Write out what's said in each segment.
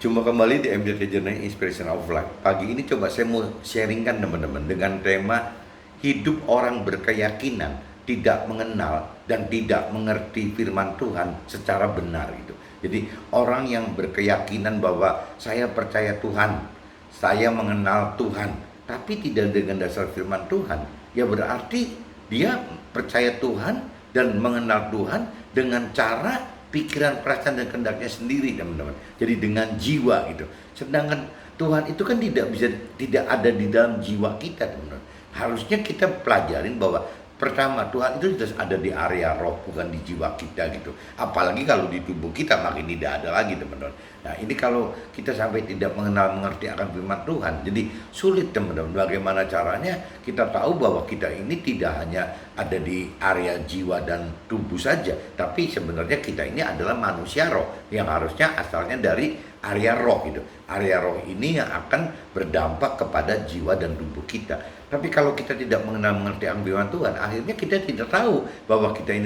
Jumpa kembali di MDT Journey Inspiration of Life. Pagi ini coba saya mau sharingkan teman-teman dengan tema hidup orang berkeyakinan, tidak mengenal dan tidak mengerti firman Tuhan secara benar itu. Jadi orang yang berkeyakinan bahwa saya percaya Tuhan, saya mengenal Tuhan, tapi tidak dengan dasar firman Tuhan, ya berarti dia percaya Tuhan dan mengenal Tuhan dengan cara pikiran, perasaan, dan kehendaknya sendiri, teman-teman. Jadi dengan jiwa itu. Sedangkan Tuhan itu kan tidak ada di dalam jiwa kita, teman-teman. Harusnya kita pelajarin bahwa pertama, Tuhan itu sudah ada di area roh, bukan di jiwa kita gitu. Apalagi kalau di tubuh kita makin tidak ada lagi, teman-teman. Nah, ini kalau kita sampai tidak mengerti akan firman Tuhan, jadi sulit, teman-teman. Bagaimana caranya kita tahu bahwa kita ini tidak hanya ada di area jiwa dan tubuh saja, tapi sebenarnya kita ini adalah manusia roh yang harusnya asalnya dari area roh gitu. Area roh ini yang akan berdampak kepada jiwa dan tubuh kita. Tapi kalau kita tidak mengerti akan firman Tuhan, akhirnya kita tidak tahu bahwa kita ini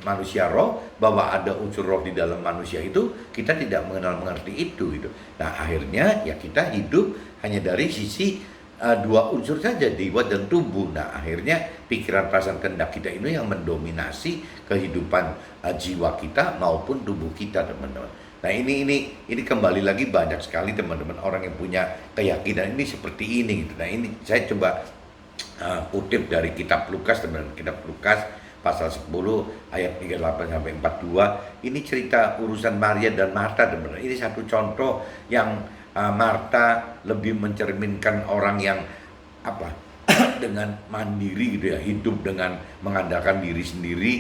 manusia roh, bahwa ada unsur roh di dalam manusia itu, kita tidak mengerti itu gitu. Nah, akhirnya ya kita hidup hanya dari sisi dua unsur saja, jiwa dan tubuh. Nah, akhirnya pikiran, perasaan, kehendak kita ini yang mendominasi kehidupan jiwa kita maupun tubuh kita, teman-teman. Nah, ini kembali lagi banyak sekali teman-teman orang yang punya keyakinan ini seperti ini gitu. Nah, ini saya coba kutip dari kitab Lukas, teman-teman. Kitab Lukas pasal 10 ayat 38 sampai 42. Ini cerita urusan Maria dan Marta, teman-teman. Ini satu contoh yang Marta lebih mencerminkan orang yang apa? Dengan mandiri gitu ya, hidup dengan mengandalkan diri sendiri.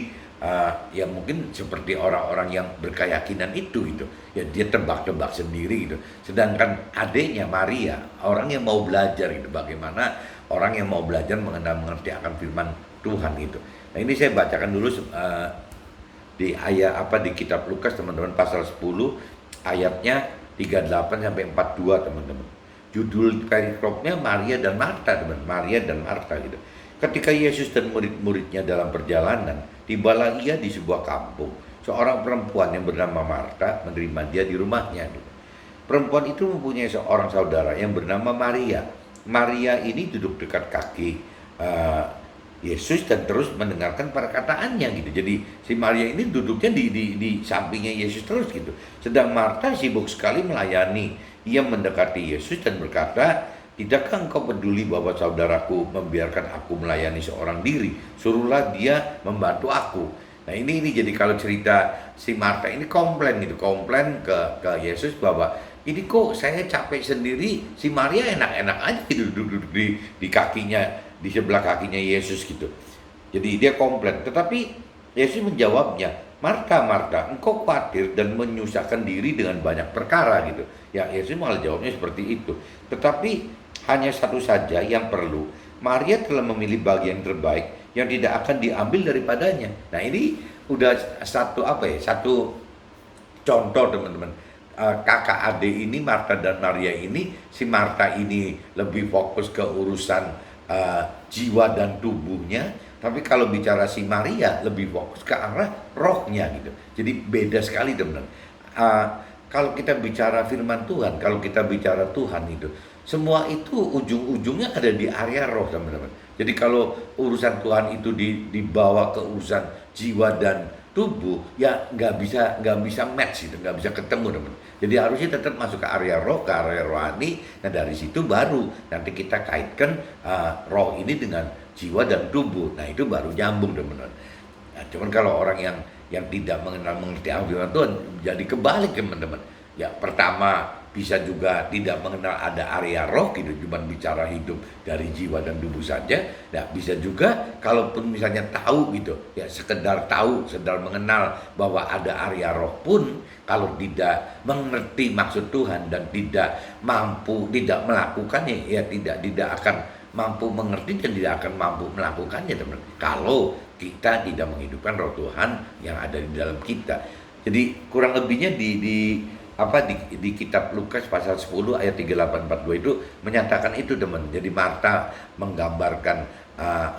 Ya mungkin seperti orang-orang yang berkeyakinan itu gitu. Ya dia tebak-tebak sendiri gitu. Sedangkan adiknya Maria, orang yang mau belajar gitu, bagaimana orang yang mau belajar mengerti akan firman Tuhan itu. Nah, ini saya bacakan dulu di di kitab Lukas, teman-teman, pasal 10 ayatnya 38 sampai 42, teman-teman. Judul perikopnya Maria dan Marta, teman. Maria dan Marta gitu. Ketika Yesus dan murid-muridnya dalam perjalanan, tibalah ia di sebuah kampung. Seorang perempuan yang bernama Marta menerima dia di rumahnya. Perempuan itu mempunyai seorang saudara yang bernama Maria. Maria ini duduk dekat kaki Yesus dan terus mendengarkan perkataannya gitu. Jadi si Maria ini duduknya di sampingnya Yesus terus gitu. Sedang Marta sibuk sekali melayani. Ia mendekati Yesus dan berkata, "Tidakkah engkau peduli bahwa saudaraku membiarkan aku melayani seorang diri? Suruhlah dia membantu aku." Nah, ini jadi kalau cerita si Marta ini komplain ke Yesus bahwa ini kok saya capek sendiri, si Maria enak-enak aja gitu duduk di kakinya, di sebelah kakinya Yesus gitu. Jadi dia komplain, tetapi Yesus menjawabnya, "Marta, Marta, engkau khawatir dan menyusahkan diri dengan banyak perkara," gitu. Ya, Yesus malah jawabnya seperti itu. Tetapi hanya satu saja yang perlu. Maria telah memilih bagian terbaik yang tidak akan diambil daripadanya. Nah, ini udah satu contoh, teman-teman. Kakak adik ini, Marta dan Maria ini, si Marta ini lebih fokus ke urusan jiwa dan tubuhnya, tapi kalau bicara si Maria lebih fokus ke arah rohnya gitu. Jadi beda sekali, teman-teman. Kalau kita bicara firman Tuhan, kalau kita bicara Tuhan itu, semua itu ujung-ujungnya ada di area roh, teman-teman. Jadi kalau urusan Tuhan itu dibawa ke urusan jiwa dan tubuh, ya nggak bisa match itu, nggak bisa ketemu, teman. Jadi harusnya tetap masuk ke area roh, ke area rohani. Nah, dari situ baru nanti kita kaitkan roh ini dengan jiwa dan tubuh. Nah, itu baru nyambung, teman-teman. Nah, cuman kalau orang yang tidak mengerti firman Tuhan, jadi kebalik, teman-teman. Ya, pertama bisa juga tidak mengenal ada area roh gitu, cuma bicara hidup dari jiwa dan tubuh saja. Nah, bisa juga kalaupun misalnya tahu gitu, ya sekedar tahu, sekedar mengenal bahwa ada area roh pun, kalau tidak mengerti maksud Tuhan dan tidak melakukannya, ya tidak akan mampu mengerti dan tidak akan mampu melakukannya, teman. Kalau kita tidak menghidupkan roh Tuhan yang ada di dalam kita. Jadi kurang lebihnya di kitab Lukas pasal 10 ayat 38-42 itu menyatakan itu, teman. Jadi Marta menggambarkan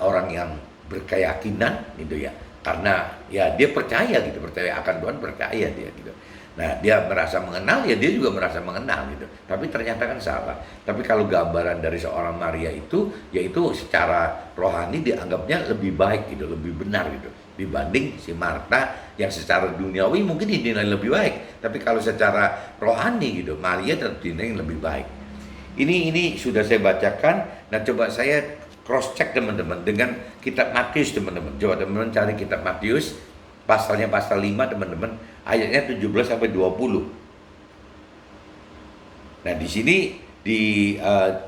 orang yang berkeyakinan gitu ya. Karena ya dia percaya akan Tuhan, percaya dia gitu. Nah, dia merasa mengenal, ya dia juga merasa mengenal gitu. Tapi ternyata kan salah. Tapi kalau gambaran dari seorang Maria itu, yaitu secara rohani dianggapnya lebih baik gitu, lebih benar gitu. Dibanding si Marta yang secara duniawi mungkin dinilai lebih baik. Tapi kalau secara rohani gitu, Maria tetap dinilai lebih baik. Ini sudah saya bacakan. Nah, coba saya cross check teman-teman dengan kitab Matius teman-teman. Coba teman-teman cari kitab Matius, pasalnya pasal 5 teman-teman, ayatnya 17 sampai 20. Nah, di sini di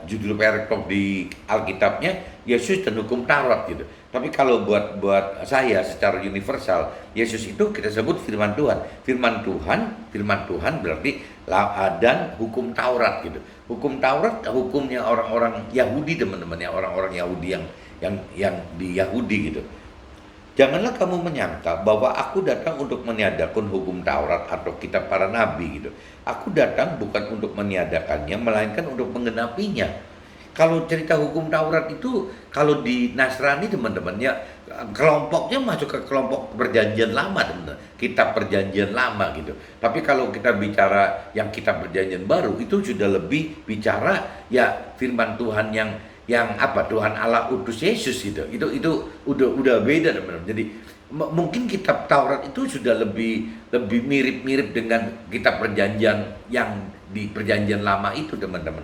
judul perikop di Alkitabnya Yesus dan hukum Taurat gitu. Tapi kalau buat saya secara universal, Yesus itu kita sebut firman Tuhan. Firman Tuhan berarti dan hukum Taurat gitu. Hukum Taurat hukumnya orang-orang Yahudi teman-teman ya, orang-orang Yahudi yang di Yahudi gitu. Janganlah kamu menyangka bahwa aku datang untuk meniadakan hukum Taurat atau kitab para nabi gitu. Aku datang bukan untuk meniadakannya, melainkan untuk menggenapinya. Kalau cerita hukum Taurat itu, kalau di Nasrani teman-teman ya, kelompoknya masuk ke kelompok perjanjian lama teman-teman. Kitab perjanjian lama gitu. Tapi kalau kita bicara yang kitab perjanjian baru, itu sudah lebih bicara ya firman Tuhan yang apa, Tuhan Allah utus Yesus gitu. Itu udah beda teman-teman. Jadi mungkin kitab Taurat itu sudah lebih mirip-mirip dengan kitab perjanjian yang di perjanjian lama itu teman-teman.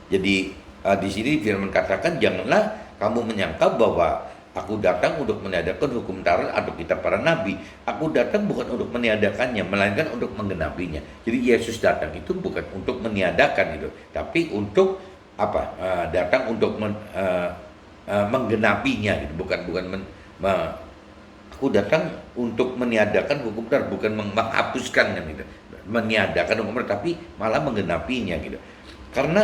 Jadi di sini firman katakan, janganlah kamu menyangka bahwa aku datang untuk meniadakan hukum Taurat atau kitab para nabi. Aku datang bukan untuk meniadakannya, melainkan untuk menggenapinya. Jadi Yesus datang itu bukan untuk meniadakan itu, tapi untuk apa? Datang untuk menggenapinya gitu. Aku datang untuk meniadakan hukum Taurat, bukan menghapuskan kan gitu. Meniadakan hukum Taurat, tapi malah menggenapinya gitu. Karena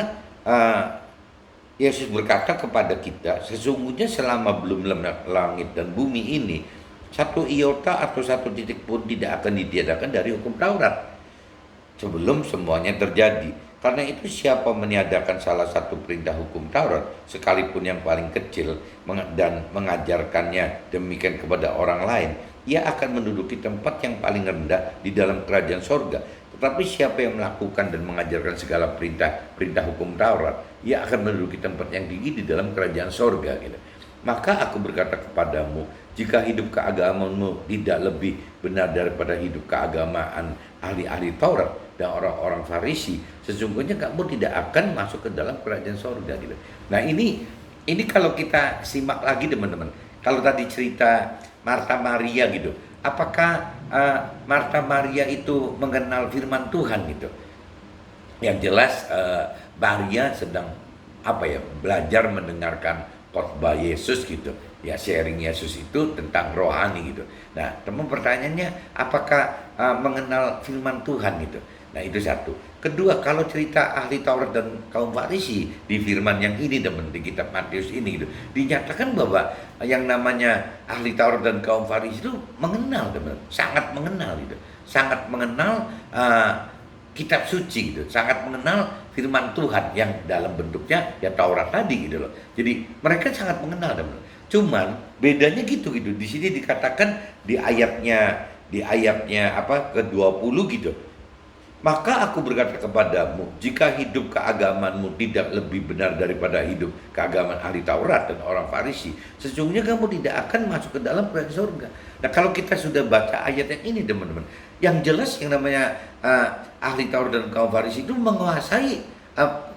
Yesus berkata kepada kita, sesungguhnya selama belum langit dan bumi ini, satu iota atau satu titik pun tidak akan ditiadakan dari hukum Taurat sebelum semuanya terjadi. Karena itu siapa meniadakan salah satu perintah hukum Taurat, sekalipun yang paling kecil, dan mengajarkannya demikian kepada orang lain, ia akan menduduki tempat yang paling rendah di dalam kerajaan sorga. Tetapi siapa yang melakukan dan mengajarkan segala perintah hukum Taurat, ia akan menduduki tempat yang tinggi di dalam kerajaan sorga gitu. Maka aku berkata kepadamu, jika hidup keagamaanmu tidak lebih benar daripada hidup keagamaan ahli-ahli Taurat dan orang-orang Farisi, sesungguhnya kamu tidak akan masuk ke dalam kerajaan sorga gitu. Nah, ini kalau kita simak lagi teman-teman, kalau tadi cerita Marta Maria gitu, apakah Marta Maria itu mengenal firman Tuhan gitu? Yang jelas Maria sedang belajar mendengarkan khotbah Yesus gitu. Ya, sharing Yesus itu tentang rohani gitu. Nah, teman, pertanyaannya apakah mengenal firman Tuhan gitu? Nah, itu satu. Kedua, kalau cerita ahli Taurat dan kaum Farisi di firman yang ini teman, di kitab Matius ini gitu, dinyatakan bahwa yang namanya ahli Taurat dan kaum Farisi itu mengenal teman, sangat mengenal gitu. Sangat mengenal kitab suci gitu, sangat mengenal firman Tuhan yang dalam bentuknya ya Taurat tadi gitu loh. Jadi mereka sangat mengenal teman. Cuman bedanya gitu. Di sini dikatakan di ayatnya ke-20 gitu. Maka aku berkata kepadamu, jika hidup keagamaanmu tidak lebih benar daripada hidup keagamaan ahli Taurat dan orang Farisi, sesungguhnya kamu tidak akan masuk ke dalam kerajaan surga. Nah, kalau kita sudah baca ayat yang ini teman-teman, yang jelas yang namanya ahli Taurat dan kaum Farisi itu menguasai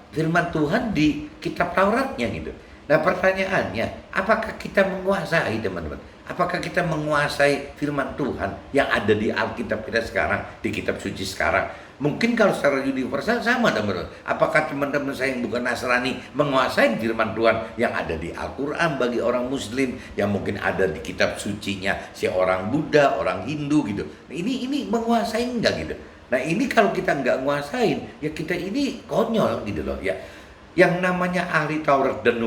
firman Tuhan di kitab Tauratnya gitu. Nah, pertanyaannya, apakah kita menguasai teman-teman? Apakah kita menguasai firman Tuhan yang ada di Alkitab kita sekarang, di kitab suci sekarang? Mungkin kalau secara universal sama teman-teman. Apakah teman-teman saya yang bukan Nasrani menguasai firman Tuhan yang ada di Al-Quran bagi orang Muslim, yang mungkin ada di kitab sucinya si orang Buddha, orang Hindu gitu. Ini menguasai enggak gitu? Nah, ini kalau kita enggak nguasain, ya kita ini konyol gitu loh ya. Yang namanya ahli Taurat dan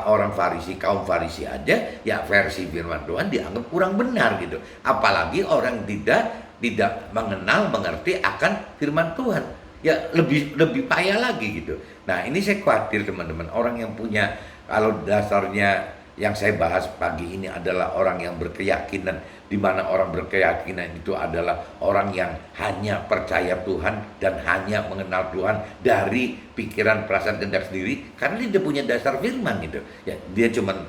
orang Farisi, kaum Farisi aja ya versi firman Tuhan dianggap kurang benar gitu. Apalagi orang tidak mengerti akan firman Tuhan. Ya lebih payah lagi gitu. Nah, ini saya khawatir teman-teman, orang yang punya, kalau dasarnya Yang saya bahas pagi ini adalah orang yang berkeyakinan, di mana orang berkeyakinan itu adalah orang yang hanya percaya Tuhan dan hanya mengenal Tuhan dari pikiran, perasaan, kehendak sendiri, karena dia tidak punya dasar firman gitu. Ya, dia cuman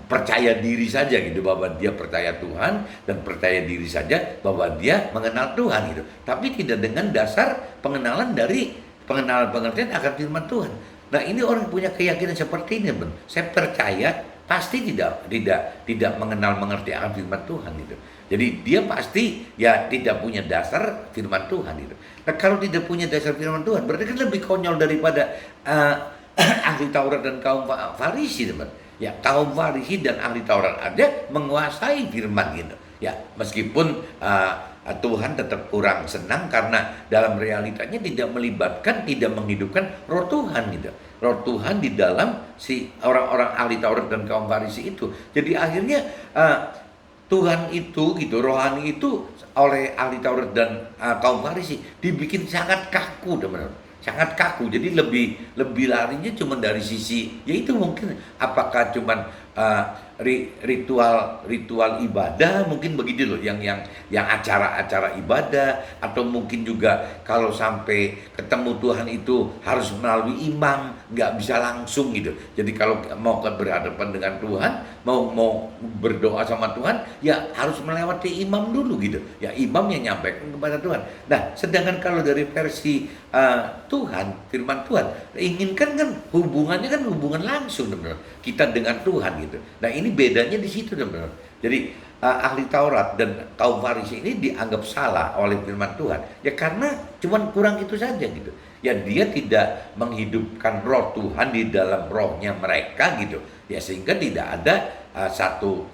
percaya diri saja gitu, bahwa dia percaya Tuhan dan percaya diri saja bahwa dia mengenal Tuhan gitu. Tapi tidak dengan dasar pengenalan dari pengenalan pengertian akan firman Tuhan. Nah, ini orang punya keyakinan seperti ini, Ben. Saya percaya pasti tidak mengenal mengerti akan firman Tuhan gitu. Jadi dia pasti ya tidak punya dasar firman Tuhan gitu. Nah, kalau tidak punya dasar firman Tuhan, berarti kan lebih konyol daripada ahli Taurat dan kaum Farisi, teman. Ya, kaum Farisi dan ahli Taurat ada menguasai firman gitu. Ya, meskipun Tuhan tetap kurang senang karena dalam realitanya tidak melibatkan, tidak menghidupkan roh Tuhan gitu. Roh Tuhan di dalam si orang-orang ahli Taurat dan kaum Farisi itu. Jadi akhirnya Tuhan itu gitu, rohani itu oleh ahli Taurat dan kaum Farisi dibikin sangat kaku, teman-teman. Sangat kaku. Jadi lebih larinya cuma dari sisi, yaitu mungkin apakah cuman ritual ibadah, mungkin begitu loh, yang acara-acara ibadah, atau mungkin juga kalau sampai ketemu Tuhan itu harus melalui imam, nggak bisa langsung gitu. Jadi kalau mau berhadapan dengan Tuhan, mau berdoa sama Tuhan, ya harus melewati imam dulu gitu. Ya, imam yang nyampaikan kepada Tuhan. Nah, sedangkan kalau dari versi Tuhan, firman Tuhan, inginkan kan hubungannya kan hubungan langsung, teman-teman, kita dengan Tuhan gitu. Nah, ini bedanya di situ, teman-teman. Jadi ahli Taurat dan kaum Farisi ini dianggap salah oleh firman Tuhan ya karena cuman kurang itu saja gitu. Ya, dia tidak menghidupkan roh Tuhan di dalam rohnya mereka gitu. Ya, sehingga tidak ada satu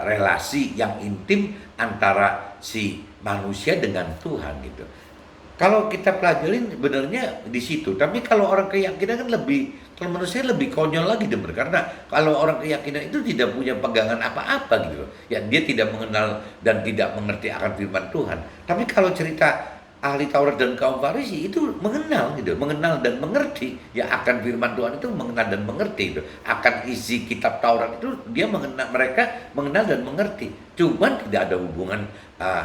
relasi yang intim antara si manusia dengan Tuhan gitu. Kalau kita pelajarin sebenarnya di situ, tapi kalau orang keyakinan kan lebih, kalau menurut saya lebih konyol lagi, denger, karena kalau orang keyakinan itu tidak punya pegangan apa-apa gitu, ya dia tidak mengenal dan tidak mengerti akan firman Tuhan. Tapi kalau cerita ahli Taurat dan kaum Farisi itu mengenal gitu, mengenal dan mengerti ya akan firman Tuhan, itu mengenal dan mengerti itu akan isi kitab Taurat itu, dia mengenal, mereka mengenal dan mengerti, cuman tidak ada hubungan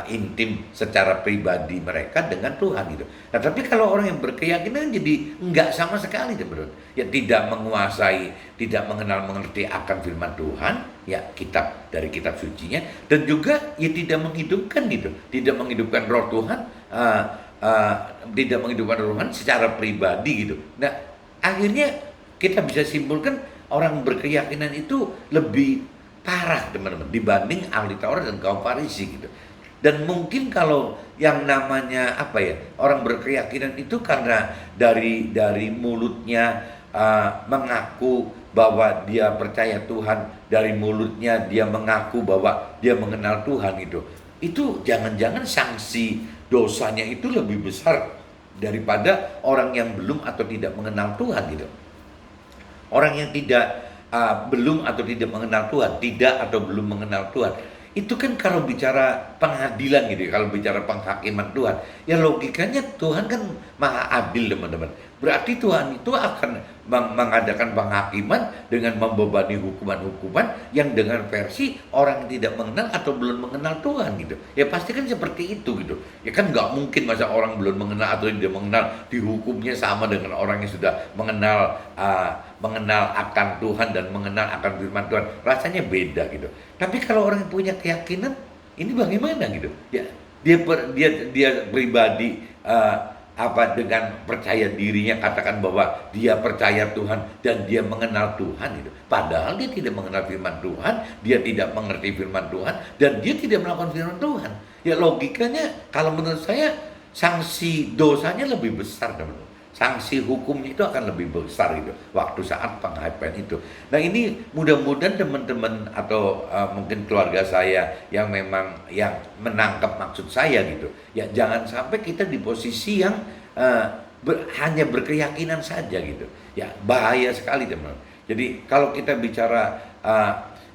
intim secara pribadi mereka dengan Tuhan gitu. Nah, tapi kalau orang yang berkeyakinan jadi enggak sama sekali, teman-teman. Ya, tidak menguasai, tidak mengenal mengerti akan firman Tuhan, ya kitab dari kitab sucinya, dan juga ya tidak menghidupkan gitu, tidak menghidupkan roh Tuhan, tidak menghidupkan roh Tuhan secara pribadi gitu. Nah, akhirnya kita bisa simpulkan orang berkeyakinan itu lebih parah, teman-teman, dibanding ahli Taurat dan kaum Farisi gitu. Dan mungkin kalau yang namanya apa ya, orang berkeyakinan itu karena dari mulutnya mengaku bahwa dia percaya Tuhan, dari mulutnya dia mengaku bahwa dia mengenal Tuhan gitu. Itu jangan-jangan sanksi dosanya itu lebih besar daripada orang yang belum atau tidak mengenal Tuhan gitu. Orang yang tidak belum atau tidak mengenal Tuhan, tidak atau belum mengenal Tuhan, itu kan kalau bicara pengadilan gitu, kalau bicara penghakiman Tuhan, ya logikanya Tuhan kan maha adil, teman-teman. Berarti Tuhan itu akan mengadakan penghakiman dengan membebani hukuman-hukuman yang dengan versi orang yang tidak mengenal atau belum mengenal Tuhan gitu. Ya pasti kan seperti itu gitu. Ya kan nggak mungkin masa orang belum mengenal atau tidak mengenal dihukumnya sama dengan orang yang sudah mengenal akan Tuhan dan mengenal akan firman Tuhan. Rasanya beda gitu. Tapi kalau orang yang punya keyakinan, ini bagaimana gitu? Ya, dia pribadi dengan percaya dirinya katakan bahwa dia percaya Tuhan dan dia mengenal Tuhan itu. Padahal dia tidak mengenal firman Tuhan, dia tidak mengerti firman Tuhan, dan dia tidak melakukan firman Tuhan. Ya logikanya kalau menurut saya sanksi dosanya lebih besar, teman-teman. Sanksi hukumnya itu akan lebih besar itu waktu saat penghakiman itu. Nah, ini mudah-mudahan teman-teman atau mungkin keluarga saya yang memang yang menangkap maksud saya gitu. Ya jangan sampai kita di posisi yang hanya berkeyakinan saja gitu. Ya bahaya sekali, teman. Jadi kalau kita bicara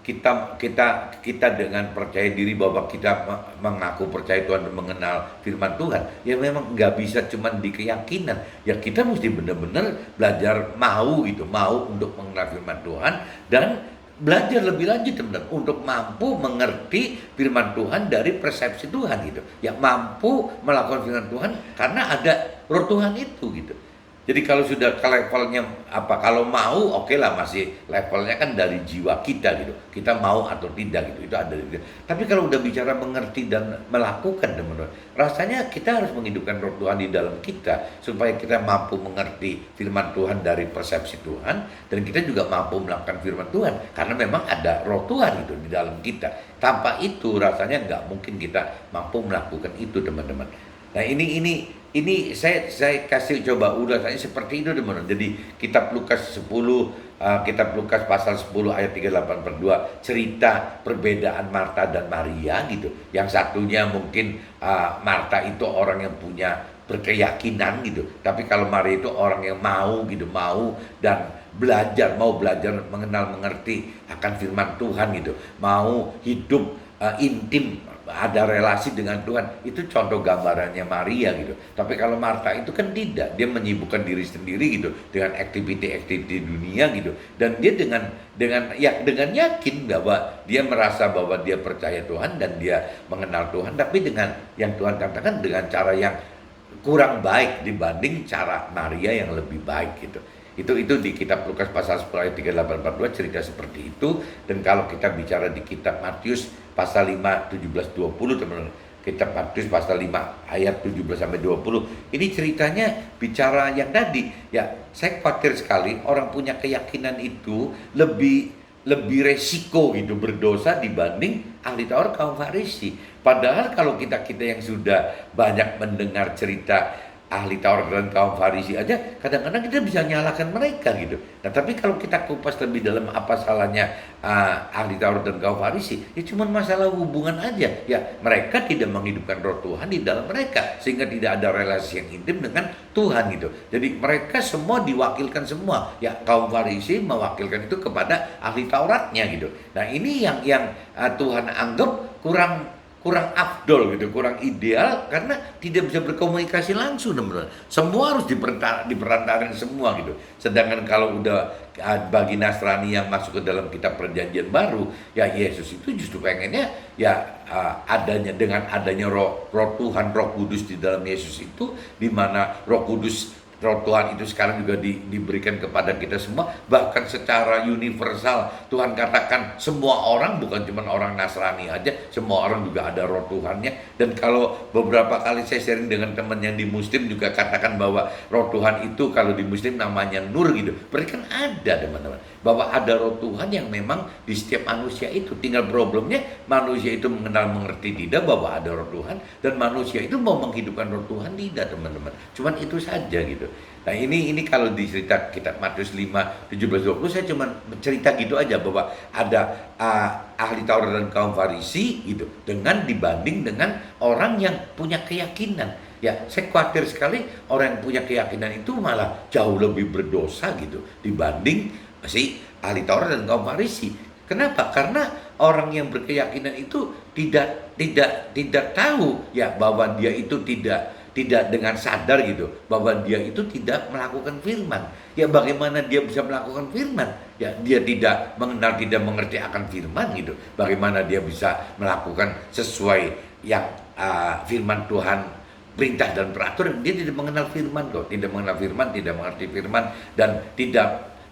kita dengan percaya diri bahwa kita mengaku percaya Tuhan dan mengenal firman Tuhan, ya memang nggak bisa cuma di keyakinan, ya kita mesti benar-benar belajar mau untuk mengenal firman Tuhan dan belajar lebih lanjut teman-teman untuk mampu mengerti firman Tuhan dari persepsi Tuhan gitu. Ya mampu melakukan firman Tuhan karena ada roh Tuhan itu gitu. Jadi kalau sudah ke levelnya apa, kalau mau oke lah, masih levelnya kan dari jiwa kita gitu. Kita mau atau tidak gitu, itu ada. Tapi kalau udah bicara mengerti dan melakukan teman-teman, rasanya kita harus menghidupkan roh Tuhan di dalam kita supaya kita mampu mengerti firman Tuhan dari persepsi Tuhan, dan kita juga mampu melakukan firman Tuhan karena memang ada roh Tuhan itu di dalam kita. Tanpa itu rasanya nggak mungkin kita mampu melakukan itu teman-teman. Nah ini saya kasih coba ulasannya seperti itu teman-teman. Jadi kitab Lukas 10, kitab Lukas pasal 10 ayat 38-42, cerita perbedaan Marta dan Maria gitu. Yang satunya mungkin Marta itu orang yang punya berkeyakinan gitu. Tapi kalau Maria itu orang yang mau gitu, mau dan mau belajar mengenal mengerti akan firman Tuhan gitu. Mau hidup intim, ada relasi dengan Tuhan. Itu contoh gambarannya Maria gitu. Tapi kalau Marta itu kan tidak, dia menyibukkan diri sendiri gitu dengan aktiviti-aktiviti dunia gitu, dan dia dengan yakin bahwa dia merasa bahwa dia percaya Tuhan dan dia mengenal Tuhan, tapi dengan yang Tuhan katakan dengan cara yang kurang baik dibanding cara Maria yang lebih baik gitu. Itu di kitab Lukas pasal 10 ayat 38-42 cerita seperti itu. Dan kalau kita bicara di kitab Matius pasal 5 17-20 teman-teman, kitab Matius pasal 5 ayat 17-20, ini ceritanya bicara yang tadi. Ya, saya khawatir sekali orang punya keyakinan itu lebih resiko gitu berdosa dibanding ahli Taurat kaum Farisi. Padahal kalau kita yang sudah banyak mendengar cerita ahli Taurat dan kaum Farisi aja, kadang-kadang kita bisa nyalakan mereka gitu. Nah, tapi kalau kita kupas lebih dalam apa salahnya ahli Taurat dan kaum Farisi, ya cuma masalah hubungan aja. Ya, mereka tidak menghidupkan roh Tuhan di dalam mereka, sehingga tidak ada relasi yang intim dengan Tuhan gitu. Jadi mereka semua diwakilkan semua. Ya, kaum Farisi mewakilkan itu kepada ahli Tauratnya gitu. Nah, ini yang Tuhan anggap kurang afdol gitu, kurang ideal karena tidak bisa berkomunikasi langsung teman-teman. Semua harus diperantarin semua gitu. Sedangkan kalau udah bagi Nasrani yang masuk ke dalam kitab Perjanjian Baru, ya Yesus itu justru pengennya ya dengan adanya roh Tuhan, Roh Kudus di dalam Yesus itu, di mana Roh Kudus, Roh Tuhan itu sekarang juga diberikan kepada kita semua, bahkan secara universal. Tuhan katakan semua orang, bukan cuma orang Nasrani aja, semua orang juga ada roh Tuhannya. Dan kalau beberapa kali saya sharing dengan teman yang di Muslim juga katakan bahwa roh Tuhan itu kalau di Muslim namanya nur gitu. Berarti kan ada teman-teman, bahwa ada roh Tuhan yang memang di setiap manusia itu. Tinggal problemnya manusia itu mengerti tidak bahwa ada roh Tuhan, dan manusia itu mau menghidupkan roh Tuhan tidak teman-teman. Cuman itu saja gitu. Nah ini kalau di cerita kitab Matius 5 17-20 saya cuma cerita gitu aja bahwa ada ahli Taurat dan kaum Farisi gitu, dibanding dengan orang yang punya keyakinan. Ya, saya khawatir sekali orang yang punya keyakinan itu malah jauh lebih berdosa gitu dibanding si ahli Taurat dan kaum Farisi. Kenapa? Karena orang yang berkeyakinan itu tidak tahu ya bahwa dia itu tidak dengan sadar gitu bahwa dia itu tidak melakukan firman. Ya bagaimana dia bisa melakukan firman? Ya dia tidak mengenal, tidak mengerti akan firman gitu. Bagaimana dia bisa melakukan sesuai yang firman Tuhan perintah dan peraturan? Dia tidak mengenal firman kok, tidak mengenal firman, tidak mengerti firman, dan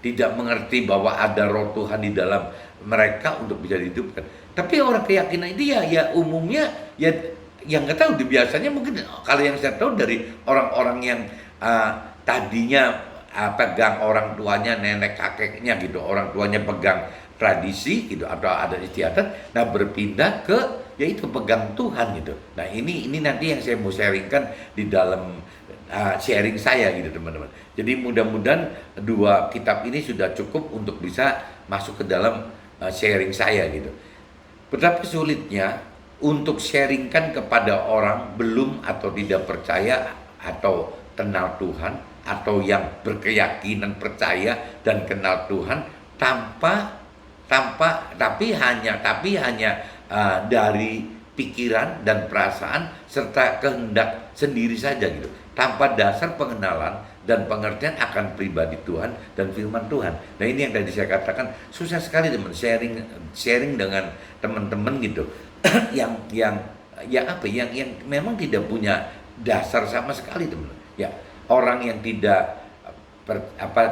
tidak mengerti bahwa ada roh Tuhan di dalam mereka untuk bisa dihidupkan. Tapi orang keyakinan itu ya umumnya ya yang nggak tahu, biasanya mungkin kalau yang saya tahu dari orang-orang yang tadinya pegang orang tuanya, nenek kakeknya gitu, orang tuanya pegang tradisi gitu atau adat istiadat, nah berpindah ke yaitu pegang Tuhan gitu. Nah ini nanti yang saya mau sharingkan di dalam sharing saya gitu teman-teman. Jadi mudah-mudahan dua kitab ini sudah cukup untuk bisa masuk ke dalam sharing saya gitu. Betapa sulitnya untuk sharingkan kepada orang belum atau tidak percaya atau kenal Tuhan, atau yang berkeyakinan percaya dan kenal Tuhan tapi hanya dari pikiran dan perasaan serta kehendak sendiri saja gitu, tanpa dasar pengenalan dan pengertian akan pribadi Tuhan dan firman Tuhan. Nah, ini yang tadi saya katakan, susah sekali teman sharing dengan teman-teman gitu yang memang tidak punya dasar sama sekali teman. Ya, orang yang tidak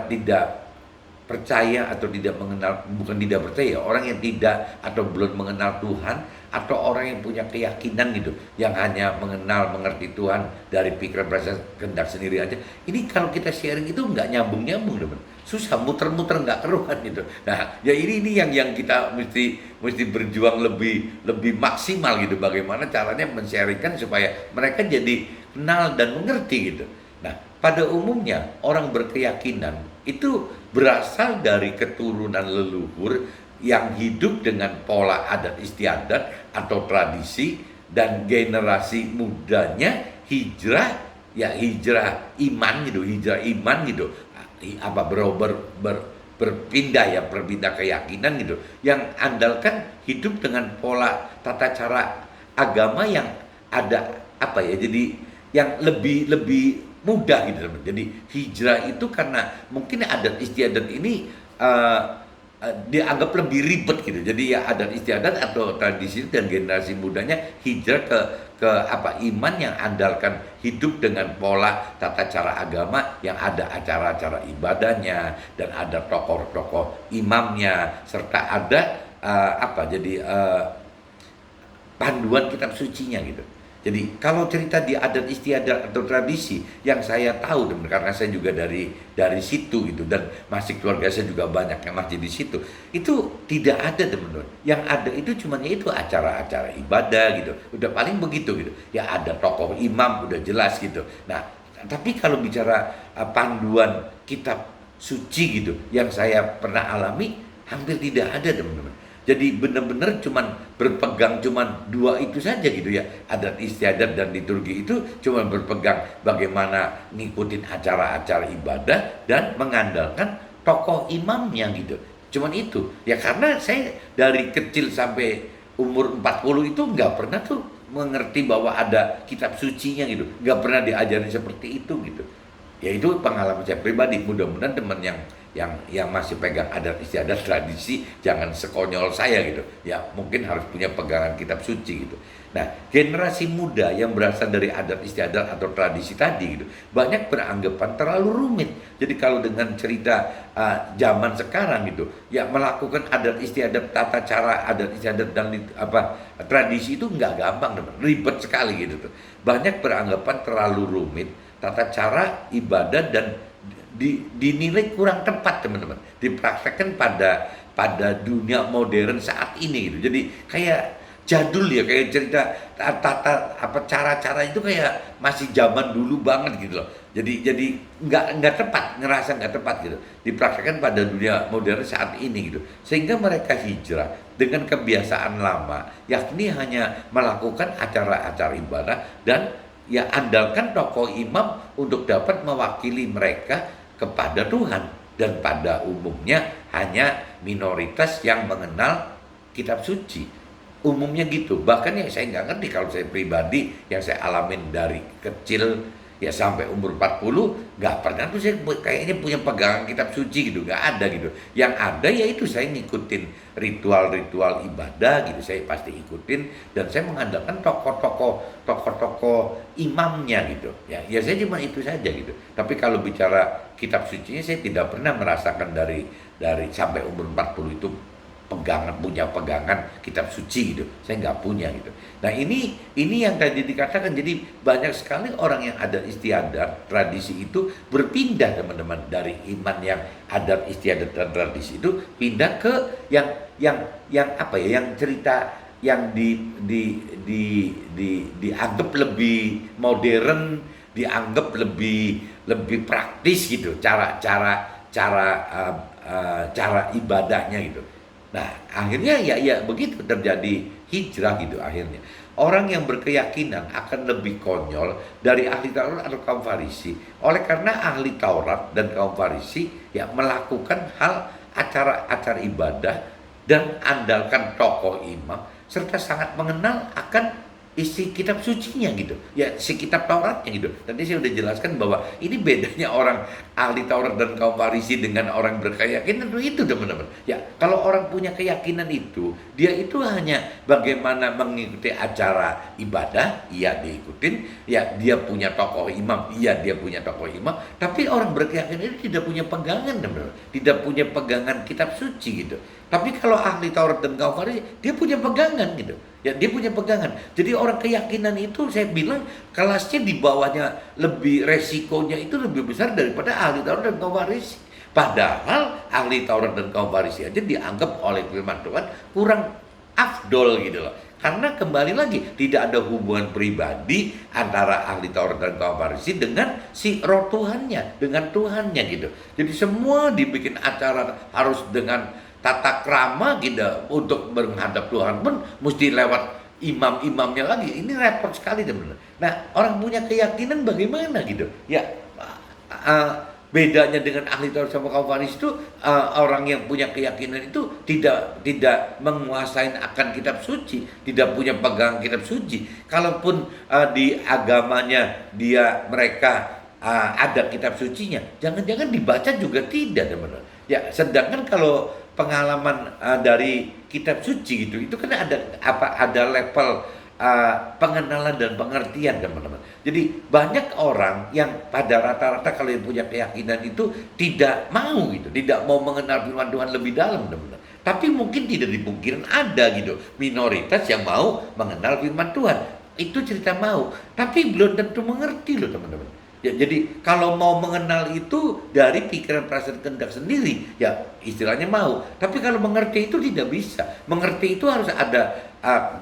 tidak percaya atau tidak mengenal, bukan tidak percaya, orang yang tidak atau belum mengenal Tuhan, atau orang yang punya keyakinan gitu, yang hanya mengerti Tuhan dari pikiran perasaan kehendak sendiri aja. Ini kalau kita sharing itu nggak nyambung teman, susah, muter-muter nggak keruan gitu. Nah, ya ini yang kita mesti berjuang lebih maksimal gitu, bagaimana caranya men-sharingkan supaya mereka jadi kenal dan mengerti gitu. Nah, pada umumnya orang berkeyakinan itu berasal dari keturunan leluhur yang hidup dengan pola adat istiadat atau tradisi, dan generasi mudanya hijrah iman gitu, berpindah keyakinan gitu, yang andalkan hidup dengan pola tata cara agama yang ada jadi yang lebih mudah gitu teman. Jadi hijrah itu karena mungkin adat istiadat ini dianggap lebih ribet gitu. Jadi ya adat istiadat atau tradisi, dan generasi mudanya hijrah ke iman yang andalkan hidup dengan pola tata cara agama yang ada acara-acara ibadahnya, dan ada tokoh-tokoh imamnya, serta ada panduan kitab sucinya gitu. Jadi kalau cerita di adat istiadat atau tradisi yang saya tahu, karena saya juga dari situ gitu, dan masih keluarga saya juga banyak yang masih di situ, itu tidak ada teman-teman. Yang ada itu cuma itu acara-acara ibadah gitu, udah paling begitu gitu. Ya ada tokoh imam udah jelas gitu. Nah, tapi kalau bicara panduan kitab suci gitu, yang saya pernah alami hampir tidak ada teman-teman. Jadi benar-benar cuman berpegang dua itu saja gitu ya. Adat istiadat dan liturgi itu cuma berpegang bagaimana ngikutin acara-acara ibadah dan mengandalkan tokoh imamnya gitu. Cuman itu. Ya karena saya dari kecil sampai umur 40 itu nggak pernah tuh mengerti bahwa ada kitab sucinya gitu. Nggak pernah diajarin seperti itu gitu. Ya itu pengalaman saya pribadi. Mudah-mudahan teman yang masih pegang adat istiadat tradisi jangan sekonyol saya gitu. Ya mungkin harus punya pegangan kitab suci gitu. Nah, generasi muda yang berasal dari adat istiadat atau tradisi tadi gitu, banyak beranggapan terlalu rumit. Jadi kalau dengan cerita zaman sekarang gitu, ya melakukan adat istiadat, tata cara adat istiadat dan tradisi itu nggak gampang, ribet sekali gitu tuh. Banyak beranggapan terlalu rumit tata cara ibadah, dan dinilai kurang tepat teman-teman, dipraktekkan pada dunia modern saat ini gitu. Jadi kayak jadul ya, kayak cerita cara-cara itu kayak masih zaman dulu banget gitu loh. Jadi nggak tepat, ngerasa nggak tepat gitu, dipraktekkan pada dunia modern saat ini gitu, sehingga mereka hijrah dengan kebiasaan lama, yakni hanya melakukan acara-acara ibadah dan ya andalkan tokoh imam untuk dapat mewakili mereka kepada Tuhan, dan pada umumnya hanya minoritas yang mengenal kitab suci, umumnya gitu. Bahkan ya saya nggak ngerti, kalau saya pribadi yang saya alamin dari kecil ya sampai umur 40 nggak pernah tuh saya kayaknya punya pegangan kitab suci gitu, nggak ada gitu. Yang ada ya itu saya ngikutin ritual-ritual ibadah gitu, saya pasti ikutin, dan saya mengandalkan tokoh-tokoh imamnya gitu. Ya saya cuma itu saja gitu. Tapi kalau bicara kitab sucinya saya tidak pernah merasakan dari sampai umur 40 itu punya pegangan kitab suci gitu, saya nggak punya gitu. Nah ini yang tadi dikatakan, jadi banyak sekali orang yang adat istiadat tradisi itu berpindah teman-teman, dari iman yang adat istiadat dan tradisi itu pindah ke yang cerita yang dianggap lebih modern, dianggap lebih praktis gitu, cara ibadahnya gitu. Nah, akhirnya ya begitu terjadi hijrah gitu akhirnya. Orang yang berkeyakinan akan lebih konyol dari ahli Taurat atau kaum Farisi. Oleh karena ahli Taurat dan kaum Farisi ya melakukan hal acara-acara ibadah dan andalkan tokoh imam, serta sangat mengenal akan isi kitab sucinya gitu, ya si kitab Tauratnya gitu. Tadi saya udah jelaskan bahwa ini bedanya orang ahli Taurat dan kaum Farisi dengan orang berkeyakinan itu teman-teman. Ya kalau orang punya keyakinan itu, dia itu hanya bagaimana mengikuti acara ibadah, iya diikutin, ya dia punya tokoh imam, iya dia punya tokoh imam. Tapi orang berkeyakinan itu tidak punya pegangan teman-teman, tidak punya pegangan kitab suci gitu. Tapi kalau ahli Taurat dan kaum Farisi, dia punya pegangan gitu. Ya, dia punya pegangan. Jadi orang keyakinan itu saya bilang kelasnya di bawahnya, lebih resikonya itu lebih besar daripada ahli Taurat dan kaum Farisi. Padahal ahli Taurat dan kaum Farisi aja dianggap oleh firman Tuhan kurang afdol gitu loh. Karena kembali lagi tidak ada hubungan pribadi antara ahli Taurat dan kaum Farisi dengan si roh Tuhannya, dengan Tuhannya gitu. Jadi semua dibikin acara harus dengan tata krama gitu, untuk menghadap Tuhan pun mesti lewat imam-imamnya lagi. Ini repot sekali teman-teman. Nah, orang punya keyakinan bagaimana gitu? Ya, bedanya dengan ahli Taurat sama kaum Farisi itu, orang yang punya keyakinan itu tidak menguasai akan kitab suci, tidak punya pegang kitab suci. Kalaupun di agamanya mereka ada kitab sucinya, jangan-jangan dibaca juga tidak teman-teman. Ya, sedangkan kalau pengalaman dari kitab suci gitu, itu kan ada level pengenalan dan pengertian teman-teman. Jadi banyak orang yang pada rata-rata kalau yang punya keyakinan itu tidak mau gitu, tidak mau mengenal firman Tuhan lebih dalam teman-teman. Tapi mungkin tidak dipungkirin ada gitu minoritas yang mau mengenal firman Tuhan. Itu cerita mau, tapi belum tentu mengerti loh teman-teman. Ya, jadi kalau mau mengenal itu dari pikiran perasaan kehendak sendiri, ya istilahnya mau. Tapi kalau mengerti itu tidak bisa. Mengerti itu harus ada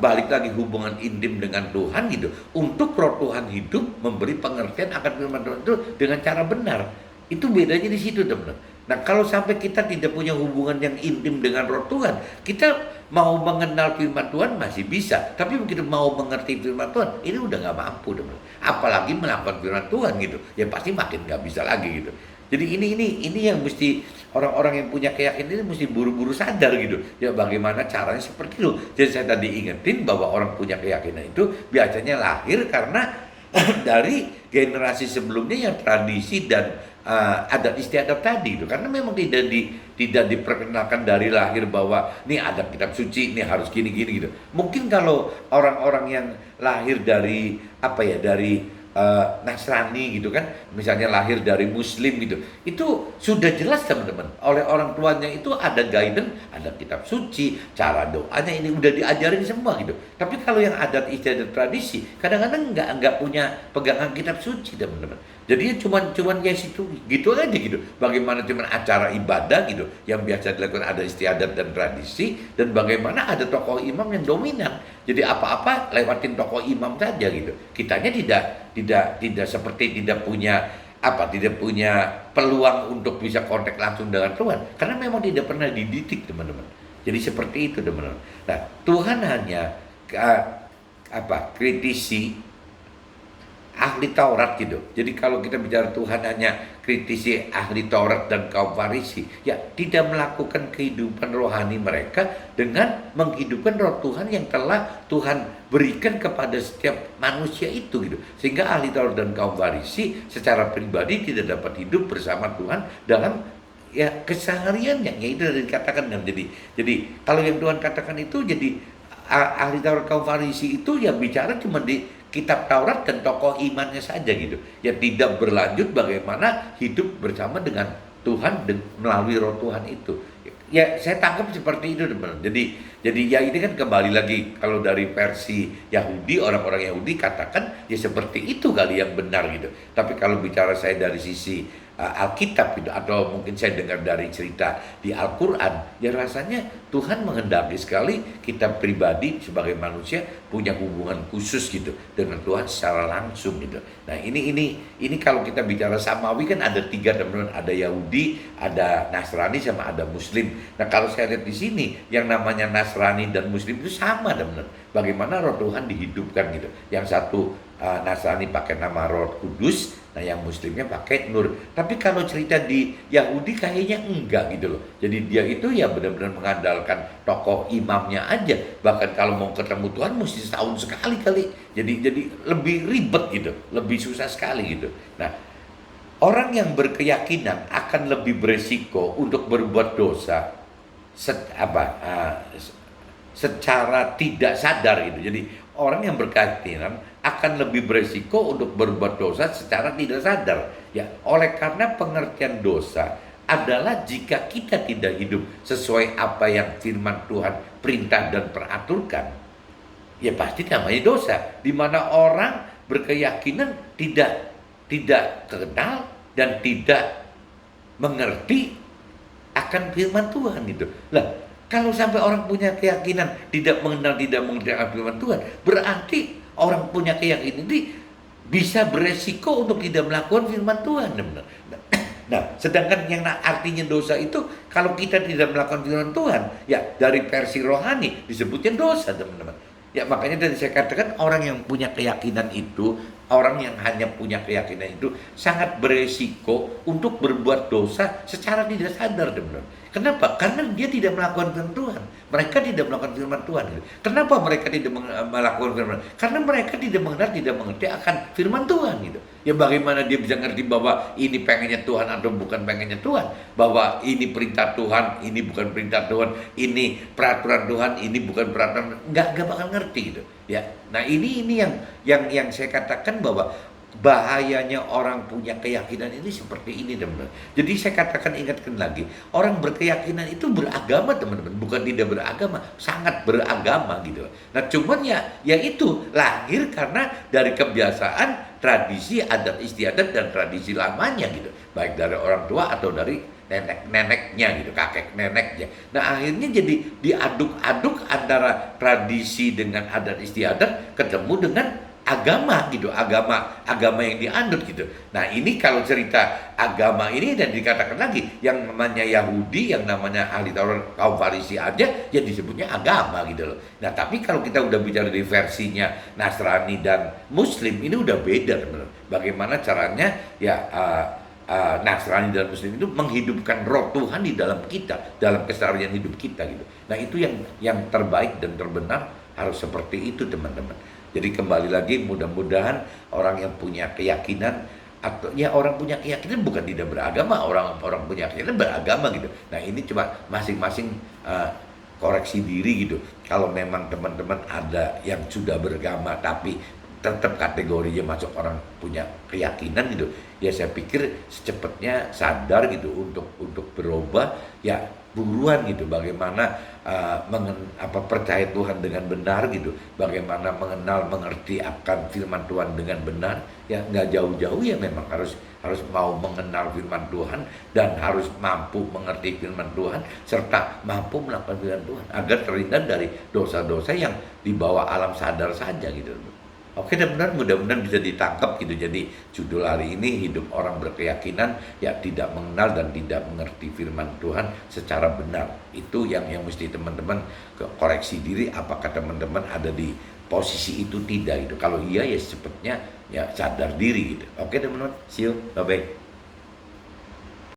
balik lagi hubungan intim dengan Tuhan gitu. Untuk roh Tuhan hidup memberi pengertian akan firman Tuhan itu dengan cara benar. Itu bedanya di situ teman-teman. Nah kalau sampai kita tidak punya hubungan yang intim dengan roh Tuhan, kita mau mengenal firman Tuhan masih bisa, tapi begitu mau mengerti firman Tuhan, ini udah nggak mampu teman. Apalagi melakukan firman Tuhan gitu, ya pasti makin nggak bisa lagi gitu. Jadi ini yang mesti orang-orang yang punya keyakinan ini mesti buru-buru sadar gitu. Ya bagaimana caranya seperti itu. Jadi saya tadi ingetin bahwa orang punya keyakinan itu biasanya lahir karena dari generasi sebelumnya yang tradisi dan adat istiadat tadi itu, karena memang tidak diperkenalkan dari lahir bahwa ini ada kitab suci, ini harus gini-gini gitu. Mungkin kalau orang-orang yang lahir dari dari Nasrani gitu kan, misalnya lahir dari Muslim gitu, itu sudah jelas teman-teman oleh orang tuanya itu ada guidance, ada kitab suci, cara doanya ini udah diajarin semua gitu. Tapi kalau yang adat istiadat tradisi kadang-kadang nggak punya pegangan kitab suci teman-teman. Jadinya cuman ya situ gitu aja gitu. Bagaimana cuman acara ibadah gitu yang biasa dilakukan ada istiadat dan tradisi, dan bagaimana ada tokoh imam yang dominan. Jadi apa-apa lewatin tokoh imam saja gitu. Kitanya tidak seperti tidak punya peluang untuk bisa kontak langsung dengan Tuhan, karena memang tidak pernah dididik teman-teman. Jadi seperti itu teman-teman. Nah, Tuhan hanya kritisi ahli Taurat gitu. Jadi kalau kita bicara Tuhan hanya kritisi ahli Taurat dan kaum Farisi, ya tidak melakukan kehidupan rohani mereka dengan menghidupkan roh Tuhan yang telah Tuhan berikan kepada setiap manusia itu gitu. Sehingga ahli Taurat dan kaum Farisi secara pribadi tidak dapat hidup bersama Tuhan dalam kesehariannya. Ya itu dikatakan. Jadi kalau yang Tuhan katakan itu, jadi ahli Taurat kaum Farisi itu ya bicara cuma di kitab Taurat dan tokoh imannya saja gitu. Ya tidak berlanjut bagaimana hidup bersama dengan Tuhan melalui roh Tuhan itu. Ya saya tangkap seperti itu teman. Jadi ya ini kan kembali lagi kalau dari versi Yahudi, orang-orang Yahudi katakan ya seperti itu kali yang benar gitu. Tapi kalau bicara saya dari sisi Alkitab gitu, atau mungkin saya dengar dari cerita di Al-Quran, ya rasanya Tuhan menghendaki sekali kita pribadi sebagai manusia punya hubungan khusus gitu dengan Tuhan secara langsung gitu. Nah ini kalau kita bicara samawi kan ada 3 teman-teman, ada Yahudi, ada Nasrani, sama ada Muslim. Nah kalau saya lihat di sini yang namanya Nasrani dan Muslim itu sama teman-teman. Bagaimana roh Tuhan dihidupkan gitu. Yang satu Nasrani pakai nama Roh Kudus, nah yang Muslimnya pakai Nur. Tapi kalau cerita di Yahudi kayaknya enggak gitu loh. Jadi dia itu ya benar-benar mengandalkan tokoh imamnya aja. Bahkan kalau mau ketemu Tuhan mesti setahun sekali kali. Jadi lebih ribet gitu, lebih susah sekali gitu. Nah, orang yang berkeyakinan akan lebih beresiko untuk berbuat dosa secara tidak sadar gitu. Jadi orang yang berkeyakinan akan lebih beresiko untuk berbuat dosa secara tidak sadar. Ya, oleh karena pengertian dosa adalah jika kita tidak hidup sesuai apa yang firman Tuhan perintah dan peraturkan, ya pasti namanya dosa. Di mana orang berkeyakinan tidak kenal dan tidak mengerti akan firman Tuhan gitu. Lah, kalau sampai orang punya keyakinan tidak mengenal, tidak mengerti akan firman Tuhan, berarti orang punya keyakinan ini bisa beresiko untuk tidak melakukan firman Tuhan. Nah, sedangkan yang artinya dosa itu kalau kita tidak melakukan firman Tuhan, ya dari versi rohani disebutnya dosa, teman-teman. Ya makanya tadi saya katakan orang yang punya keyakinan itu, orang yang hanya punya keyakinan itu sangat beresiko untuk berbuat dosa secara tidak sadar, teman-teman. Kenapa? Karena dia tidak melakukan firman Tuhan. Mereka tidak melakukan firman Tuhan. Kenapa mereka tidak melakukan firman? Karena mereka tidak mengenal, tidak mengerti akan firman Tuhan gitu. Ya bagaimana dia bisa ngerti bahwa ini pengennya Tuhan atau bukan pengennya Tuhan? Bahwa ini perintah Tuhan, ini bukan perintah Tuhan, ini peraturan Tuhan, ini bukan peraturan. Nggak bakal ngerti gitu. Ya. Nah, ini yang saya katakan bahwa bahayanya orang punya keyakinan ini seperti ini, teman-teman. Jadi saya katakan, ingatkan lagi, orang berkeyakinan itu beragama, teman-teman, bukan tidak beragama, sangat beragama gitu. Nah, cuman ya itu lahir karena dari kebiasaan, tradisi, adat istiadat dan tradisi lamanya gitu. Baik dari orang tua atau dari nenek-neneknya gitu, kakek neneknya. Nah, akhirnya jadi diaduk-aduk antara tradisi dengan adat istiadat ketemu dengan agama gitu, agama yang dianut gitu. Nah, ini kalau cerita agama ini dan dikatakan lagi yang namanya Yahudi, yang namanya ahli Taurat, kaum Farisi aja ya disebutnya agama gitu loh. Nah, tapi kalau kita udah bicara di versinya Nasrani dan Muslim, ini udah beda, teman-teman. Bagaimana caranya ya Nasrani dan Muslim itu menghidupkan roh Tuhan di dalam kita, dalam keseharian hidup kita gitu. Nah, itu yang terbaik dan terbenar harus seperti itu, teman-teman. Jadi kembali lagi, mudah-mudahan orang yang punya keyakinan, atau ya orang punya keyakinan bukan tidak beragama, orang punya keyakinan beragama gitu. Nah, ini cuma masing-masing koreksi diri gitu. Kalau memang teman-teman ada yang sudah beragama tapi tetap kategorinya masuk orang punya keyakinan gitu, ya saya pikir secepatnya sadar gitu untuk berubah, ya buruan gitu. Bagaimana percaya Tuhan dengan benar gitu, bagaimana mengenal, mengerti akan firman Tuhan dengan benar. Ya nggak jauh-jauh, ya memang harus mau mengenal firman Tuhan dan harus mampu mengerti firman Tuhan serta mampu melakukan firman Tuhan agar terhindar dari dosa-dosa yang dibawa alam sadar saja gitu. Oke, benar, mudah-mudahan bisa ditangkap gitu. Jadi judul hari ini, hidup orang berkeyakinan ya tidak mengenal dan tidak mengerti firman Tuhan secara benar. Itu yang mesti teman-teman koreksi diri, apakah teman-teman ada di posisi itu tidak gitu. Kalau iya ya secepatnya ya sadar diri gitu. Oke teman-teman, see you, bye-bye.